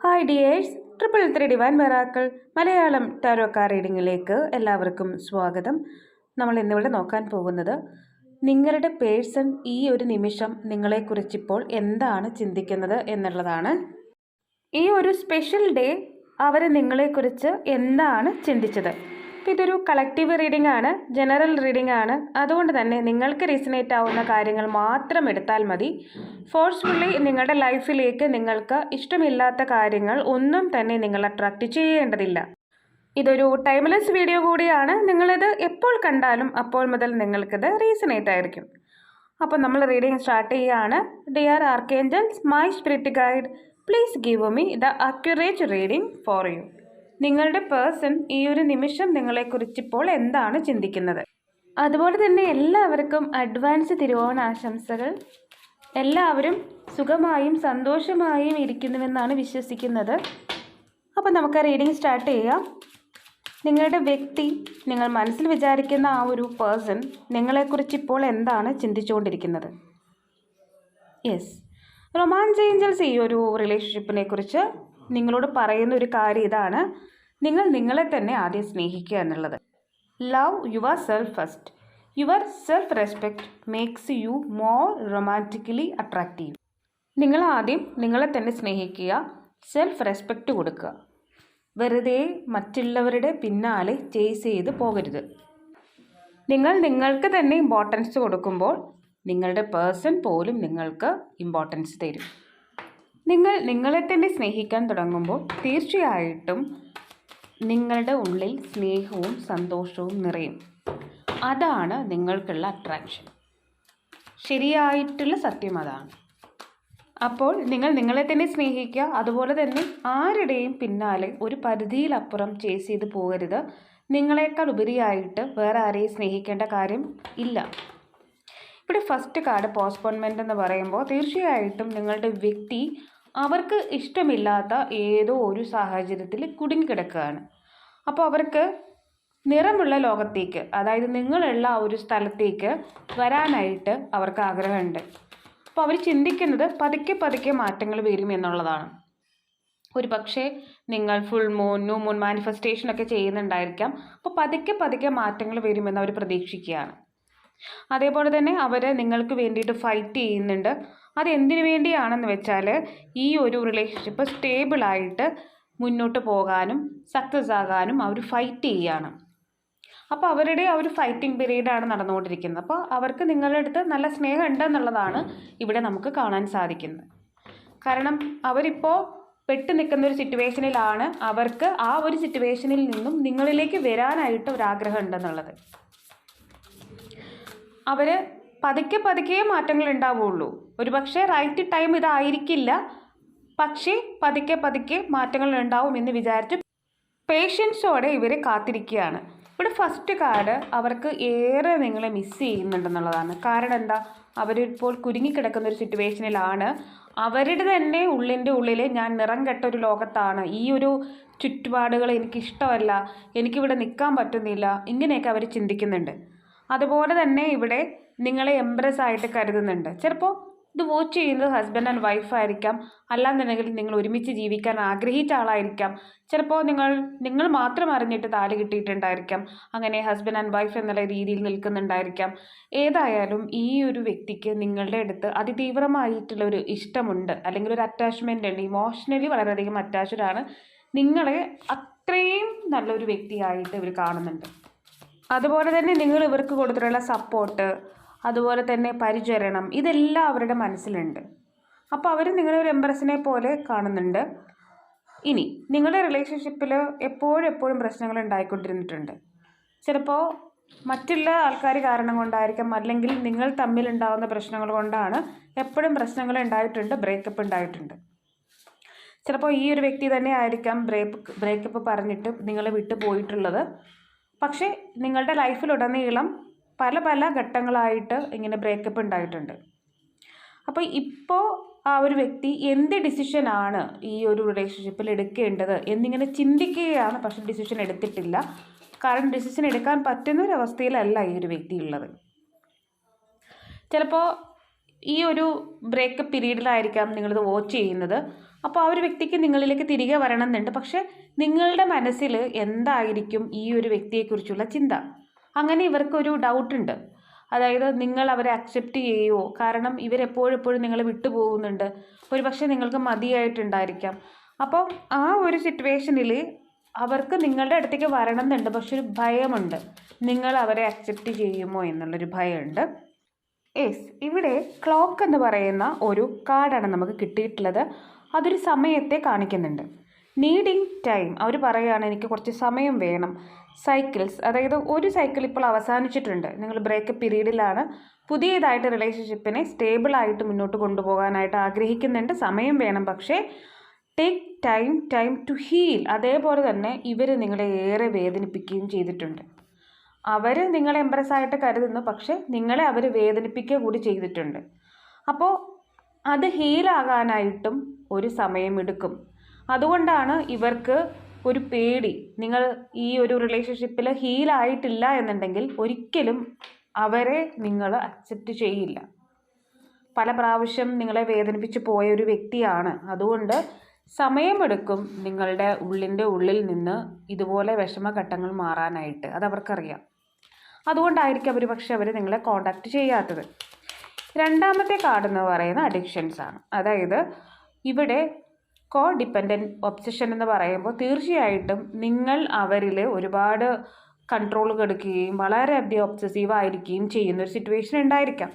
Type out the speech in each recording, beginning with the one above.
Hi dears, triple divine miracle Malayalam tarot card റീഡിങ്ങിലേക്ക് എല്ലാവർക്കും സ്വാഗതം. നമ്മൾ ഇന്നിവിടെ നോക്കാൻ പോകുന്നത് നിങ്ങളുടെ പേഴ്സൺ ഈ ഒരു നിമിഷം നിങ്ങളെക്കുറിച്ചിപ്പോൾ എന്താണ് ചിന്തിക്കുന്നത് എന്നുള്ളതാണ്. ഈ ഒരു സ്പെഷ്യൽ ഡേ അവർ നിങ്ങളെക്കുറിച്ച് എന്താണ് ചിന്തിച്ചത്? ഇതൊരു കളക്റ്റീവ് റീഡിംഗ് ആണ്, ജനറൽ റീഡിംഗ് ആണ്. അതുകൊണ്ട് തന്നെ നിങ്ങൾക്ക് റീസണേറ്റ് ആവുന്ന കാര്യങ്ങൾ മാത്രം എടുത്താൽ മതി. ഫോഴ്സ്ഫുള്ളി നിങ്ങളുടെ ലൈഫിലേക്ക് നിങ്ങൾക്ക് ഇഷ്ടമില്ലാത്ത കാര്യങ്ങൾ ഒന്നും തന്നെ നിങ്ങൾ അട്രാക്റ്റ് ചെയ്യേണ്ടതില്ല. ഇതൊരു ടൈംലെസ് വീഡിയോ കൂടിയാണ്. നിങ്ങളിത് എപ്പോൾ കണ്ടാലും അപ്പോൾ മുതൽ നിങ്ങൾക്കിത് റീസണേറ്റ് ആയിരിക്കും. അപ്പോൾ നമ്മൾ റീഡിംഗ് സ്റ്റാർട്ട് ചെയ്യുകയാണ്. Dear archangels, my spirit guide, please give me the accurate reading for you. നിങ്ങളുടെ പേഴ്സൺ ഈ ഒരു നിമിഷം നിങ്ങളെക്കുറിച്ചിപ്പോൾ എന്താണ് ചിന്തിക്കുന്നത്? അതുപോലെ തന്നെ എല്ലാവർക്കും അഡ്വാൻസ് തിരുവോണാശംസകൾ. എല്ലാവരും സുഖമായും സന്തോഷമായും ഇരിക്കുന്നുവെന്നാണ് വിശ്വസിക്കുന്നത്. അപ്പോൾ നമുക്ക് റീഡിംഗ് സ്റ്റാർട്ട് ചെയ്യാം. നിങ്ങളുടെ വ്യക്തി, നിങ്ങൾ മനസ്സിൽ വിചാരിക്കുന്ന ആ ഒരു പേഴ്സൺ നിങ്ങളെക്കുറിച്ചിപ്പോൾ എന്താണ് ചിന്തിച്ചുകൊണ്ടിരിക്കുന്നത്? യെസ്, റൊമാൻസ് ഏഞ്ചൽസ് ഈ ഒരു റിലേഷൻഷിപ്പിനെ കുറിച്ച് നിങ്ങളോട് പറയുന്ന ഒരു കാര്യം ഇതാണ്: നിങ്ങൾ നിങ്ങളെ തന്നെ ആദ്യം സ്നേഹിക്കുക എന്നുള്ളത്. Love your self first. Your self respect makes you more romantically attractive. നിങ്ങൾ ആദ്യം നിങ്ങളെ തന്നെ സ്നേഹിക്കുക, സെൽഫ് റെസ്പെക്റ്റ് കൊടുക്കുക. വെറുതെ മറ്റുള്ളവരുടെ പിന്നാലെ ചേസ് ചെയ്ത് പോകരുത്. നിങ്ങൾ നിങ്ങൾക്ക് തന്നെ ഇമ്പോർട്ടൻസ് കൊടുക്കുമ്പോൾ നിങ്ങളുടെ പേഴ്സൺ പോലും നിങ്ങൾക്ക് ഇമ്പോർട്ടൻസ് തരും. നിങ്ങൾ നിങ്ങളെ തന്നെ സ്നേഹിക്കാൻ തുടങ്ങുമ്പോൾ തീർച്ചയായിട്ടും നിങ്ങളുടെ ഉള്ളിൽ സ്നേഹവും സന്തോഷവും നിറയും. അതാണ് നിങ്ങൾക്കുള്ള അട്രാക്ഷൻ. ശരിയായിട്ടുള്ള സത്യം അതാണ്. അപ്പോൾ നിങ്ങൾ നിങ്ങളെ തന്നെ സ്നേഹിക്കുക. അതുപോലെ തന്നെ ആരുടെയും പിന്നാലെ ഒരു പരിധിയിലപ്പുറം ചേസ് ചെയ്ത് പോകരുത്. നിങ്ങളെക്കാൾ ഉപരിയായിട്ട് വേറെ ആരെയും സ്നേഹിക്കേണ്ട കാര്യം ഇല്ല. ഇവിടെ ഫസ്റ്റ് കാർഡ് പോസ്റ്റ്പോൺമെൻ്റ് എന്ന് പറയുമ്പോൾ തീർച്ചയായിട്ടും നിങ്ങളുടെ വ്യക്തി അവർക്ക് ഇഷ്ടമില്ലാത്ത ഏതോ ഒരു സാഹചര്യത്തിൽ കുടുങ്ങിക്കിടക്കുകയാണ്. അപ്പോൾ അവർക്ക് നിറമുള്ള ലോകത്തേക്ക്, അതായത് നിങ്ങളുള്ള ആ ഒരു സ്ഥലത്തേക്ക് വരാനായിട്ട് അവർക്ക് ആഗ്രഹമുണ്ട്. അപ്പോൾ അവർ ചിന്തിക്കുന്നത് പതുക്കെ പതുക്കെ മാറ്റങ്ങൾ വരും എന്നുള്ളതാണ്. ഒരു പക്ഷേ നിങ്ങൾ ഫുൾ മൂൺ, ന്യൂ മൂൺ മാനിഫെസ്റ്റേഷനൊക്കെ ചെയ്യുന്നുണ്ടായിരിക്കാം. അപ്പോൾ പതുക്കെ പതുക്കെ മാറ്റങ്ങൾ വരുമെന്ന് അവർ പ്രതീക്ഷിക്കുകയാണ്. അതേപോലെ തന്നെ അവർ നിങ്ങൾക്ക് വേണ്ടിയിട്ട് ഫൈറ്റ് ചെയ്യുന്നുണ്ട്. അതെന്തിനു വേണ്ടിയാണെന്ന് വെച്ചാൽ ഈ ഒരു റിലേഷൻഷിപ്പ് സ്റ്റേബിളായിട്ട് മുന്നോട്ട് പോകാനും സക്സസ് ആകാനും അവർ ഫൈറ്റ് ചെയ്യുകയാണ്. അപ്പോൾ അവരുടെ ആ ഒരു ഫൈറ്റിംഗ് പീരീഡാണ് നടന്നുകൊണ്ടിരിക്കുന്നത്. അപ്പോൾ അവർക്ക് നിങ്ങളുടെ അടുത്ത് നല്ല സ്നേഹം ഉണ്ടെന്നുള്ളതാണ് ഇവിടെ നമുക്ക് കാണാൻ സാധിക്കുന്നത്. കാരണം അവരിപ്പോൾ പെട്ട് നിൽക്കുന്ന ഒരു സിറ്റുവേഷനിലാണ്. അവർക്ക് ആ ഒരു സിറ്റുവേഷനിൽ നിന്നും നിങ്ങളിലേക്ക് വരാനായിട്ട് ഒരാഗ്രഹം ഉണ്ടെന്നുള്ളത്. അവർ പതുക്കെ പതുക്കെ മാറ്റങ്ങൾ ഉണ്ടാവുള്ളൂ. ഒരുപക്ഷെ റൈറ്റ് ടൈം ഇതായിരിക്കില്ല, പക്ഷേ പതുക്കെ പതുക്കെ മാറ്റങ്ങൾ ഉണ്ടാവും എന്ന് വിചാരിച്ച് പേഷ്യൻസോടെ ഇവർ കാത്തിരിക്കുകയാണ്. ഇവിടെ ഫസ്റ്റ് കാർഡ് അവർക്ക് ഏറെ നിങ്ങളെ മിസ് ചെയ്യുന്നുണ്ടെന്നുള്ളതാണ്. കാരണം എന്താ? അവരിപ്പോൾ കുരുങ്ങിക്കിടക്കുന്ന ഒരു സിറ്റുവേഷനിലാണ്. അവരുടെ തന്നെ ഉള്ളിൻ്റെ ഉള്ളിൽ ഞാൻ നിറം കെട്ട ഒരു ലോകത്താണ്, ഈ ഒരു ചുറ്റുപാടുകൾ എനിക്കിഷ്ടമല്ല, എനിക്കിവിടെ നിൽക്കാൻ പറ്റുന്നില്ല, ഇങ്ങനെയൊക്കെ അവർ ചിന്തിക്കുന്നുണ്ട്. അതുപോലെ തന്നെ ഇവിടെ നിങ്ങളെ എംബ്രസ് ആയിട്ട് കരുതുന്നുണ്ട്. ചിലപ്പോൾ ഇത് വാച്ച് ചെയ്യുന്നത് ഹസ്ബൻഡ് ആൻഡ് വൈഫായിരിക്കാം, അല്ലാന്നുണ്ടെങ്കിൽ നിങ്ങൾ ഒരുമിച്ച് ജീവിക്കാൻ ആഗ്രഹിച്ച ആളായിരിക്കാം. ചിലപ്പോൾ നിങ്ങൾ മാത്രം അറിഞ്ഞിട്ട് താലി കിട്ടിയിട്ടുണ്ടായിരിക്കാം. അങ്ങനെ ഹസ്ബൻഡ് ആൻഡ് വൈഫ് എന്നുള്ള രീതിയിൽ നിൽക്കുന്നുണ്ടായിരിക്കാം. ഏതായാലും ഈ ഒരു വ്യക്തിക്ക് നിങ്ങളുടെ അടുത്ത് അതിതീവ്രമായിട്ടുള്ളൊരു ഇഷ്ടമുണ്ട്, അല്ലെങ്കിൽ ഒരു അറ്റാച്ച്മെൻ്റ് ഉണ്ട്. ഇമോഷണലി വളരെയധികം അറ്റാച്ച്ഡ് ആണ്. നിങ്ങളെ അത്രയും നല്ലൊരു വ്യക്തിയായിട്ട് ഇവർ കാണുന്നുണ്ട്. അതുപോലെ തന്നെ നിങ്ങൾ ഇവർക്ക് കൊടുത്തിട്ടുള്ള സപ്പോർട്ട്, അതുപോലെ തന്നെ പരിചരണം, ഇതെല്ലാം അവരുടെ മനസ്സിലുണ്ട്. അപ്പോൾ അവർ നിങ്ങളൊരു എംബ്രസിനെ പോലെ കാണുന്നുണ്ട്. ഇനി നിങ്ങളുടെ റിലേഷൻഷിപ്പിൽ എപ്പോഴും പ്രശ്നങ്ങൾ ഉണ്ടായിക്കൊണ്ടിരുന്നിട്ടുണ്ട്. ചിലപ്പോൾ മറ്റുള്ള ആൾക്കാർ കാരണം കൊണ്ടായിരിക്കാം, അല്ലെങ്കിൽ നിങ്ങൾ തമ്മിലുണ്ടാകുന്ന പ്രശ്നങ്ങൾ കൊണ്ടാണ് എപ്പോഴും പ്രശ്നങ്ങൾ ഉണ്ടായിട്ടുണ്ട്, ബ്രേക്കപ്പ് ഉണ്ടായിട്ടുണ്ട്. ചിലപ്പോൾ ഈ ഒരു വ്യക്തി തന്നെ ആയിരിക്കാം ബ്രേക്കപ്പ് പറഞ്ഞിട്ട് നിങ്ങളെ വിട്ടു പോയിട്ടുള്ളത്. പക്ഷേ നിങ്ങളുടെ ലൈഫിലുടനീളം പല ഘട്ടങ്ങളായിട്ട് ഇങ്ങനെ ബ്രേക്കപ്പ് ഉണ്ടായിട്ടുണ്ട്. അപ്പോൾ ഇപ്പോൾ ആ ഒരു വ്യക്തി എന്ത് ഡിസിഷനാണ് ഈ ഒരു റിലേഷൻഷിപ്പിൽ എടുക്കേണ്ടത് എന്നിങ്ങനെ ചിന്തിക്കുകയാണ്. പക്ഷേ ഡിസിഷൻ എടുത്തിട്ടില്ല. കാരണം ഡിസിഷൻ എടുക്കാൻ പറ്റുന്നൊരവസ്ഥയിലല്ല ഈ ഒരു വ്യക്തി ഉള്ളത്. ചിലപ്പോൾ ഈ ഒരു ബ്രേക്കപ്പ് പീരീഡിലായിരിക്കാം നിങ്ങളിത് വാച്ച് ചെയ്യുന്നത്. അപ്പോൾ ആ ഒരു വ്യക്തിക്ക് നിങ്ങളിലേക്ക് തിരികെ വരണം എന്നുണ്ട്. പക്ഷേ നിങ്ങളുടെ മനസ്സിൽ എന്തായിരിക്കും ഈ ഒരു വ്യക്തിയെക്കുറിച്ചുള്ള ചിന്ത? അങ്ങനെ ഇവർക്കൊരു ഡൗട്ടുണ്ട്. അതായത് നിങ്ങൾ അവരെ അക്സെപ്റ്റ് ചെയ്യുമോ? കാരണം ഇവരെപ്പോഴെപ്പോഴും നിങ്ങളെ വിട്ടുപോകുന്നുണ്ട്. ഒരുപക്ഷെ നിങ്ങൾക്ക് മതിയായിട്ടുണ്ടായിരിക്കാം. അപ്പം ആ ഒരു സിറ്റുവേഷനിൽ അവർക്ക് നിങ്ങളുടെ അടുത്തേക്ക് വരണം എന്നുണ്ട്. പക്ഷെ ഒരു ഭയമുണ്ട്, നിങ്ങൾ അവരെ അക്സെപ്റ്റ് ചെയ്യുമോ എന്നുള്ളൊരു ഭയമുണ്ട്. യെസ്, ഇവിടെ ക്ലോക്ക് എന്ന് പറയുന്ന ഒരു കാർഡാണ് നമുക്ക് കിട്ടിയിട്ടുള്ളത്. അതൊരു സമയത്തെ കാണിക്കുന്നുണ്ട്. നീഡിങ് ടൈം, അവർ പറയുകയാണ് എനിക്ക് കുറച്ച് സമയം വേണം. സൈക്കിൾസ്, അതായത് ഒരു സൈക്കിൾ ഇപ്പോൾ അവസാനിച്ചിട്ടുണ്ട്, നിങ്ങൾ ബ്രേക്കപ്പ് പീരീഡിലാണ്, പുതിയതായിട്ട് റിലേഷൻഷിപ്പിനെ സ്റ്റേബിളായിട്ട് മുന്നോട്ട് കൊണ്ടുപോകാനായിട്ട് ആഗ്രഹിക്കുന്നുണ്ട്, സമയം വേണം. പക്ഷേ ടേക്ക് ടൈം ടു ഹീൽ. അതേപോലെ തന്നെ ഇവർ നിങ്ങളെ ഏറെ വേദനിപ്പിക്കുകയും ചെയ്തിട്ടുണ്ട്. അവർ നിങ്ങളെ എംപ്രസ്സായിട്ട് കരുതുന്നു, പക്ഷെ നിങ്ങളെ അവർ വേദനിപ്പിക്കുക കൂടി ചെയ്തിട്ടുണ്ട്. അപ്പോൾ അത് ഹീലാകാനായിട്ടും ഒരു സമയമെടുക്കും. അതുകൊണ്ടാണ് ഇവർക്ക് ഒരു പേടി. നിങ്ങൾ ഈ ഒരു റിലേഷൻഷിപ്പിൽ ഹീലായിട്ടില്ല എന്നുണ്ടെങ്കിൽ ഒരിക്കലും അവരെ നിങ്ങൾ അക്സെപ്റ്റ് ചെയ്യില്ല. പല പ്രാവശ്യം നിങ്ങളെ വേദനിപ്പിച്ച് പോയ ഒരു വ്യക്തിയാണ്. അതുകൊണ്ട് സമയമെടുക്കും നിങ്ങളുടെ ഉള്ളിൽ നിന്ന് ഇതുപോലെ വിഷമഘട്ടങ്ങൾ മാറാനായിട്ട്. അതവർക്കറിയാം. അതുകൊണ്ടായിരിക്കും അവർ നിങ്ങളെ കോണ്ടാക്റ്റ് ചെയ്യാത്തത്. രണ്ടാമത്തെ കാർഡ് എന്ന് പറയുന്ന അഡിക്ഷൻസ് ആണ്. അതായത് ഇവിടെ കോ ഡിപ്പെൻഡൻറ്റ് ഒബ്സഷൻ എന്ന് പറയുമ്പോൾ തീർച്ചയായിട്ടും നിങ്ങൾ അവരിൽ ഒരുപാട് കൺട്രോൾ കൊടുക്കുകയും വളരെയധികം ഒബ്സസീവ് ആയിരിക്കുകയും ചെയ്യുന്ന ഒരു സിറ്റുവേഷൻ ഉണ്ടായിരിക്കാം.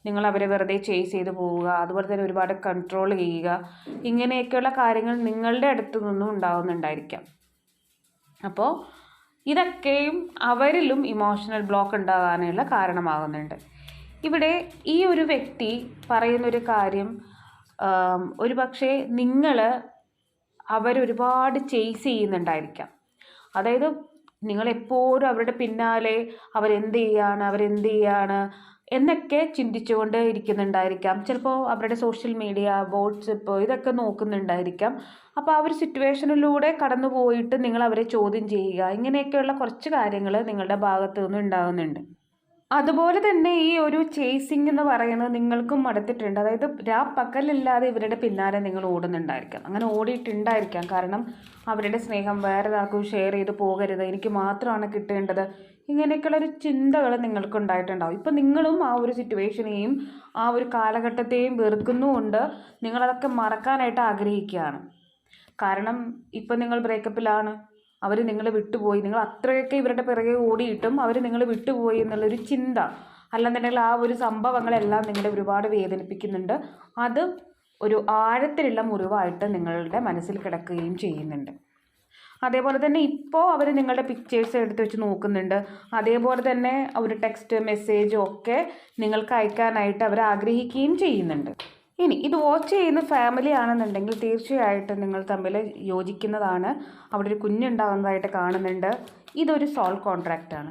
നിങ്ങൾ അവരെ വെറുതെ ചേസ് ചെയ്ത് പോവുക, അതുപോലെ തന്നെ ഒരുപാട് കൺട്രോൾ ചെയ്യുക, ഇങ്ങനെയൊക്കെയുള്ള കാര്യങ്ങൾ നിങ്ങളുടെ അടുത്തു നിന്നും ഉണ്ടാകുന്നുണ്ടായിരിക്കാം. അപ്പോൾ ഇതൊക്കെയും അവരിലും ഇമോഷണൽ ബ്ലോക്ക് ഉണ്ടാകാനുള്ള കാരണമാകുന്നുണ്ട്. ഇവിടെ ഈ ഒരു വ്യക്തി പറയുന്നൊരു കാര്യം, ഒരുപക്ഷെ അവരൊരുപാട് ചേസ് ചെയ്യുന്നുണ്ടായിരിക്കാം. അതായത് നിങ്ങളെപ്പോഴും അവരുടെ പിന്നാലെ അവരെന്ത് ചെയ്യാണ് എന്നൊക്കെ ചിന്തിച്ചുകൊണ്ട് ഇരിക്കുന്നുണ്ടായിരിക്കാം. ചിലപ്പോൾ അവരുടെ സോഷ്യൽ മീഡിയ, വാട്സപ്പ് ഇതൊക്കെ നോക്കുന്നുണ്ടായിരിക്കാം. അപ്പോൾ ആ ഒരു സിറ്റുവേഷനിലൂടെ കടന്നു പോയിട്ട് നിങ്ങൾ അവരെ ചോദ്യം ചെയ്യുക, ഇങ്ങനെയൊക്കെയുള്ള കുറച്ച് കാര്യങ്ങൾ നിങ്ങളുടെ ഭാഗത്തു നിന്ന് ഉണ്ടാകുന്നുണ്ട്. അതുപോലെ തന്നെ ഈ ഒരു ചേസിങ് എന്ന് പറയുന്നത് നിങ്ങൾക്കും മടുത്തിട്ടുണ്ട്. അതായത് പകലില്ലാതെ ഇവരുടെ പിന്നാലെ നിങ്ങൾ ഓടുന്നുണ്ടായിരിക്കാം. അങ്ങനെ ഓടിയിട്ടുണ്ടായിരിക്കാം. കാരണം അവരുടെ സ്നേഹം വേറൊരാൾക്കും ഷെയർ ചെയ്ത് പോകരുത്, എനിക്ക് മാത്രമാണ് കിട്ടേണ്ടത്, ഇങ്ങനെയൊക്കെയുള്ളൊരു ചിന്തകൾ നിങ്ങൾക്കുണ്ടായിട്ടുണ്ടാവും. ഇപ്പം നിങ്ങളും ആ ഒരു സിറ്റുവേഷനെയും ആ ഒരു കാലഘട്ടത്തെയും വെറുക്കുന്നുമുണ്ട്. നിങ്ങളതൊക്കെ മറക്കാനായിട്ട് ആഗ്രഹിക്കുകയാണ്. കാരണം ഇപ്പം നിങ്ങൾ ബ്രേക്കപ്പിലാണ്, അവർ നിങ്ങളെ വിട്ടുപോയി, നിങ്ങൾ അത്രയൊക്കെ ഇവരുടെ പിറകെ ഓടിയിട്ടും അവർ നിങ്ങളെ വിട്ടുപോയി എന്നുള്ളൊരു ചിന്ത, അല്ലെന്നുണ്ടെങ്കിൽ ആ ഒരു സംഭവങ്ങളെല്ലാം നിങ്ങളെ ഒരുപാട് വേദനിപ്പിക്കുന്നുണ്ട്. അത് ഒരു ആഴത്തിലുള്ള മുറിവായിട്ട് നിങ്ങളുടെ മനസ്സിൽ കിടക്കുകയും ചെയ്യുന്നുണ്ട്. അതേപോലെ തന്നെ ഇപ്പോൾ അവർ നിങ്ങളുടെ പിക്ചേഴ്സ് എടുത്ത് വെച്ച് നോക്കുന്നുണ്ട്. അതേപോലെ തന്നെ ഒരു ടെക്സ്റ്റ് മെസ്സേജും ഒക്കെ നിങ്ങൾക്ക് അയക്കാനായിട്ട് അവർ ആഗ്രഹിക്കുകയും ചെയ്യുന്നുണ്ട്. ഇനി ഇത് വാച്ച് ചെയ്യുന്ന ഫാമിലി ആണെന്നുണ്ടെങ്കിൽ തീർച്ചയായിട്ടും നിങ്ങൾ തമ്മിൽ യോജിക്കുന്നതാണ്. അവിടെ ഒരു കുഞ്ഞുണ്ടാകുന്നതായിട്ട് കാണുന്നുണ്ട്. ഇതൊരു സോൾ കോൺട്രാക്റ്റാണ്.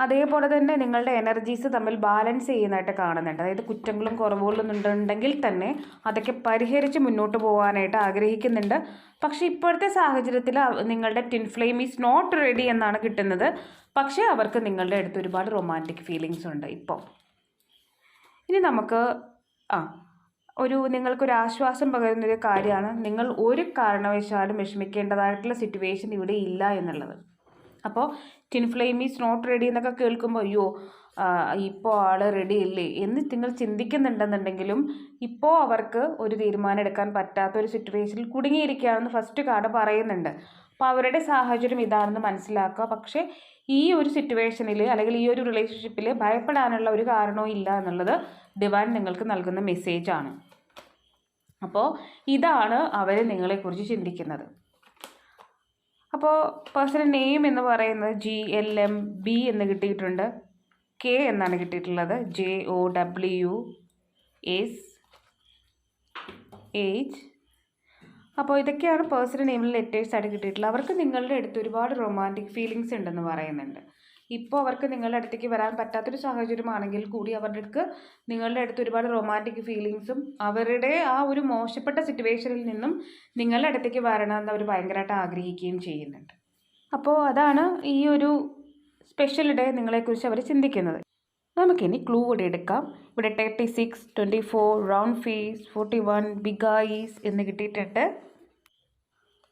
അതേപോലെ തന്നെ നിങ്ങളുടെ എനർജീസ് തമ്മിൽ ബാലൻസ് ചെയ്യുന്നതായിട്ട് കാണുന്നുണ്ട്. അതായത് കുറ്റങ്ങളും കുറവുകളും ഉണ്ടെങ്കിൽ തന്നെ അതൊക്കെ പരിഹരിച്ച് മുന്നോട്ട് പോകാനായിട്ട് ആഗ്രഹിക്കുന്നുണ്ട്. പക്ഷേ ഇപ്പോഴത്തെ സാഹചര്യത്തിൽ നിങ്ങളുടെ twin flame is not ready എന്നാണ് കിട്ടുന്നത്. പക്ഷേ അവർക്ക് നിങ്ങളുടെ അടുത്ത് ഒരുപാട് റൊമാൻറ്റിക് ഫീലിങ്സ് ഉണ്ട് ഇപ്പോൾ. ഇനി നമുക്ക് നിങ്ങൾക്കൊരു ആശ്വാസം പകരുന്നൊരു കാര്യമാണ്, നിങ്ങൾ ഒരു കാരണവശാലും വിഷമിക്കേണ്ടതായിട്ടുള്ള സിറ്റുവേഷൻ ഇവിടെ ഇല്ല എന്നുള്ളത്. അപ്പോൾ twin flame is not ready എന്നൊക്കെ കേൾക്കുമ്പോൾ അയ്യോ ഇപ്പോൾ ആൾ റെഡി ഇല്ലേ എന്ന് നിങ്ങൾ ചിന്തിക്കുന്നുണ്ടെന്നുണ്ടെങ്കിലും ഇപ്പോൾ അവർക്ക് ഒരു തീരുമാനം എടുക്കാൻ പറ്റാത്ത ഒരു സിറ്റുവേഷനിൽ കുടുങ്ങിയിരിക്കുകയാണെന്ന് ഫസ്റ്റ് കാർഡ് പറയുന്നുണ്ട്. അപ്പോൾ അവരുടെ സാഹചര്യം ഇതാണെന്ന് മനസ്സിലാക്കുക. പക്ഷേ ഈ ഒരു സിറ്റുവേഷനിൽ അല്ലെങ്കിൽ ഈ ഒരു റിലേഷൻഷിപ്പിൽ ഭയപ്പെടാനുള്ള ഒരു കാരണവും ഇല്ല എന്നുള്ളത് ഡിവൈൻ നിങ്ങൾക്ക് നൽകുന്ന മെസ്സേജാണ്. അപ്പോൾ ഇതാണ് അവർ നിങ്ങളെക്കുറിച്ച് ചിന്തിക്കുന്നത്. അപ്പോൾ പേഴ്സണൽ നെയിം എന്ന് പറയുന്നത് GLMB എന്ന് കിട്ടിയിട്ടുണ്ട്. K എന്നാണ് കിട്ടിയിട്ടുള്ളത്. JOWSH. അപ്പോൾ ഇതൊക്കെയാണ് പേഴ്സണൽ നെയിമിൽ ലെറ്റേഴ്സായിട്ട് കിട്ടിയിട്ടുള്ളത്. അവർക്ക് നിങ്ങളുടെ അടുത്ത് ഒരുപാട് റൊമാൻറ്റിക് ഫീലിങ്സ് ഉണ്ടെന്ന് പറയുന്നുണ്ട്. ഇപ്പോൾ അവർക്ക് നിങ്ങളുടെ അടുത്തേക്ക് വരാൻ പറ്റാത്തൊരു സാഹചര്യമാണെങ്കിൽ കൂടി അവർക്ക് നിങ്ങളുടെ അടുത്ത് ഒരുപാട് റൊമാൻറ്റിക് ഫീലിങ്സും അവരുടെ ആ ഒരു മോശപ്പെട്ട സിറ്റുവേഷനിൽ നിന്നും നിങ്ങളുടെ അടുത്തേക്ക് വരണമെന്ന് അവർ ഭയങ്കരമായിട്ട് ആഗ്രഹിക്കുകയും ചെയ്യുന്നുണ്ട്. അപ്പോൾ അതാണ് ഈ ഒരു സ്പെഷ്യൽ ഡേ നിങ്ങളെക്കുറിച്ച് അവർ ചിന്തിക്കുന്നത്. നമുക്കിനി ക്ലൂ കൂടി എടുക്കാം. ഇവിടെ 36, 24, റൗണ്ട് ഫേസ്, 41, ബിഗ് ഐസ് എന്ന് കിട്ടിയിട്ടുണ്ട്.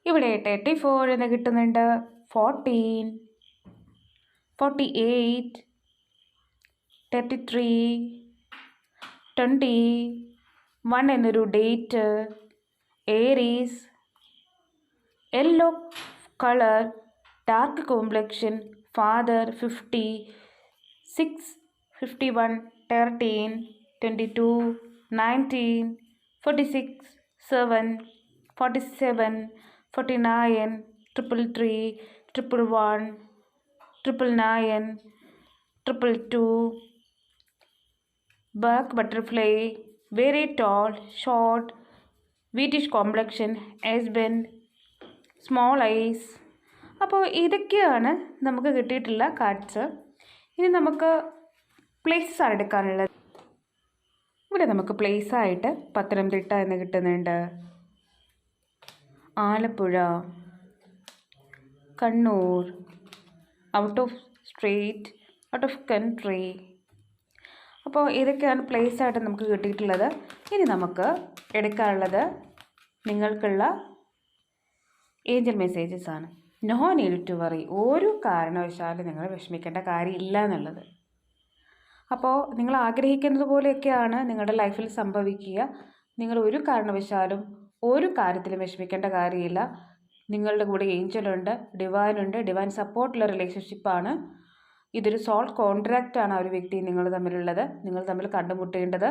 ഇവിടെ 34 എന്ന് കിട്ടുന്നുണ്ട്. 14, 48, 33, 20, 1 എന്നൊരു date. Aries, yellow colour, dark complexion, father. 50, 6, 51, 13, 22, 19, 46, 7, 47, 49, 333, 111, 999, 222. Black butterfly, very tall, short, whitish complexion, husband, small eyes. അപ്പോൾ ഇതൊക്കെയാണ് നമുക്ക് കിട്ടിയിട്ടുള്ള കാർഡ്സ്. ഇനി നമുക്ക് പ്ലേസസ് ആണ് എടുക്കാനുള്ളത്. ഇവിടെ നമുക്ക് പ്ലേസായിട്ട് പത്തനംതിട്ട എന്ന് കിട്ടുന്നുണ്ട്, Alappuzha, Kannur, out of state, out of country. അപ്പോൾ ഇതൊക്കെയാണ് പ്ലേസായിട്ട് നമുക്ക് കിട്ടിയിട്ടുള്ളത്. ഇനി നമുക്ക് എടുക്കാനുള്ളത് നിങ്ങൾക്കുള്ള ഏഞ്ചൽ മെസ്സേജസ് ആണ്. No need to worry. ഒരു കാരണവശാലും നിങ്ങൾ വിഷമിക്കേണ്ട കാര്യമില്ല എന്നുള്ളത്. അപ്പോൾ നിങ്ങൾ ആഗ്രഹിക്കുന്നത് പോലെയൊക്കെയാണ് നിങ്ങളുടെ ലൈഫിൽ സംഭവിക്കുക. നിങ്ങൾ ഒരു കാരണവശാലും ഒരു കാര്യത്തിലും വിഷമിക്കേണ്ട കാര്യമില്ല. നിങ്ങളുടെ കൂടെ ഏഞ്ചലുണ്ട്, ഡിവൈനുണ്ട്. ഡിവൈൻ സപ്പോർട്ടുള്ള റിലേഷൻഷിപ്പാണ്. ഇതൊരു സോൾ കോൺട്രാക്റ്റ് ആണ് ആ ഒരു വ്യക്തി നിങ്ങൾ തമ്മിലുള്ളത്. നിങ്ങൾ തമ്മിൽ കണ്ടുമുട്ടേണ്ടത്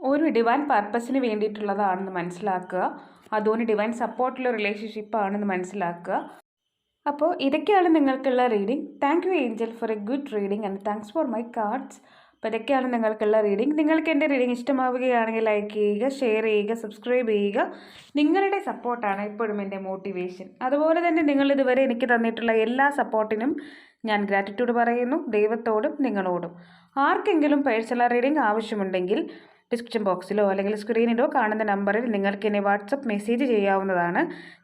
ഒരു ഡിവൈൻ പർപ്പസിന് വേണ്ടിയിട്ടുള്ളതാണെന്ന് മനസ്സിലാക്കുക. അതുകൊണ്ട് ഡിവൈൻ സപ്പോർട്ടുള്ള റിലേഷൻഷിപ്പാണെന്ന് മനസ്സിലാക്കുക. അപ്പോൾ ഇതൊക്കെയാണ് നിങ്ങൾക്കുള്ള reading. Thank you Angel four A good reading and thanks for my cards. അപ്പോൾ ഇതൊക്കെയാണ് നിങ്ങൾക്കുള്ള റീഡിംഗ്. നിങ്ങൾക്ക് എൻ്റെ റീഡിംഗ് ഇഷ്ടമാവുകയാണെങ്കിൽ ലൈക്ക് ചെയ്യുക, ഷെയർ ചെയ്യുക, സബ്സ്ക്രൈബ് ചെയ്യുക. നിങ്ങളുടെ സപ്പോർട്ടാണ് എപ്പോഴും എൻ്റെ മോട്ടിവേഷൻ. അതുപോലെ തന്നെ നിങ്ങൾ ഇതുവരെ എനിക്ക് തന്നിട്ടുള്ള എല്ലാ സപ്പോർട്ടിനും ഞാൻ ഗ്രാറ്റിറ്റ്യൂഡ് പറയുന്നു, ദൈവത്തോടും നിങ്ങളോടും. ആർക്കെങ്കിലും പേഴ്സണൽ റീഡിംഗ് ആവശ്യമുണ്ടെങ്കിൽ ഡിസ്ക്രിപ്ഷൻ ബോക്സിലോ അല്ലെങ്കിൽ സ്ക്രീനിലോ കാണുന്ന നമ്പറിൽ നിങ്ങൾക്ക് എന്നെ വാട്സപ്പ് മെസ്സേജ് ചെയ്യാവുന്നതാണ്.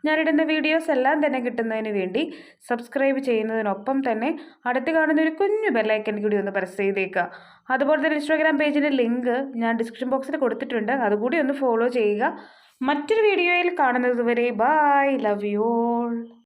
ഞാനിടുന്ന വീഡിയോസ് എല്ലാം തന്നെ കിട്ടുന്നതിന് വേണ്ടി സബ്സ്ക്രൈബ് ചെയ്യുന്നതിനൊപ്പം തന്നെ അടുത്ത് കാണുന്ന ഒരു കുഞ്ഞു ബെല്ലൈക്കൻ കൂടി ഒന്ന് പ്രസ് ചെയ്തേക്കുക. അതുപോലെ തന്നെ ഇൻസ്റ്റാഗ്രാം പേജിൻ്റെ ലിങ്ക് ഞാൻ ഡിസ്ക്രിപ്ഷൻ ബോക്സിൽ കൊടുത്തിട്ടുണ്ട്, അതുകൂടി ഒന്ന് ഫോളോ ചെയ്യുക. മറ്റൊരു വീഡിയോയിൽ കാണുന്നത് വരെ ബൈ, ലവ് യു ഓൾ.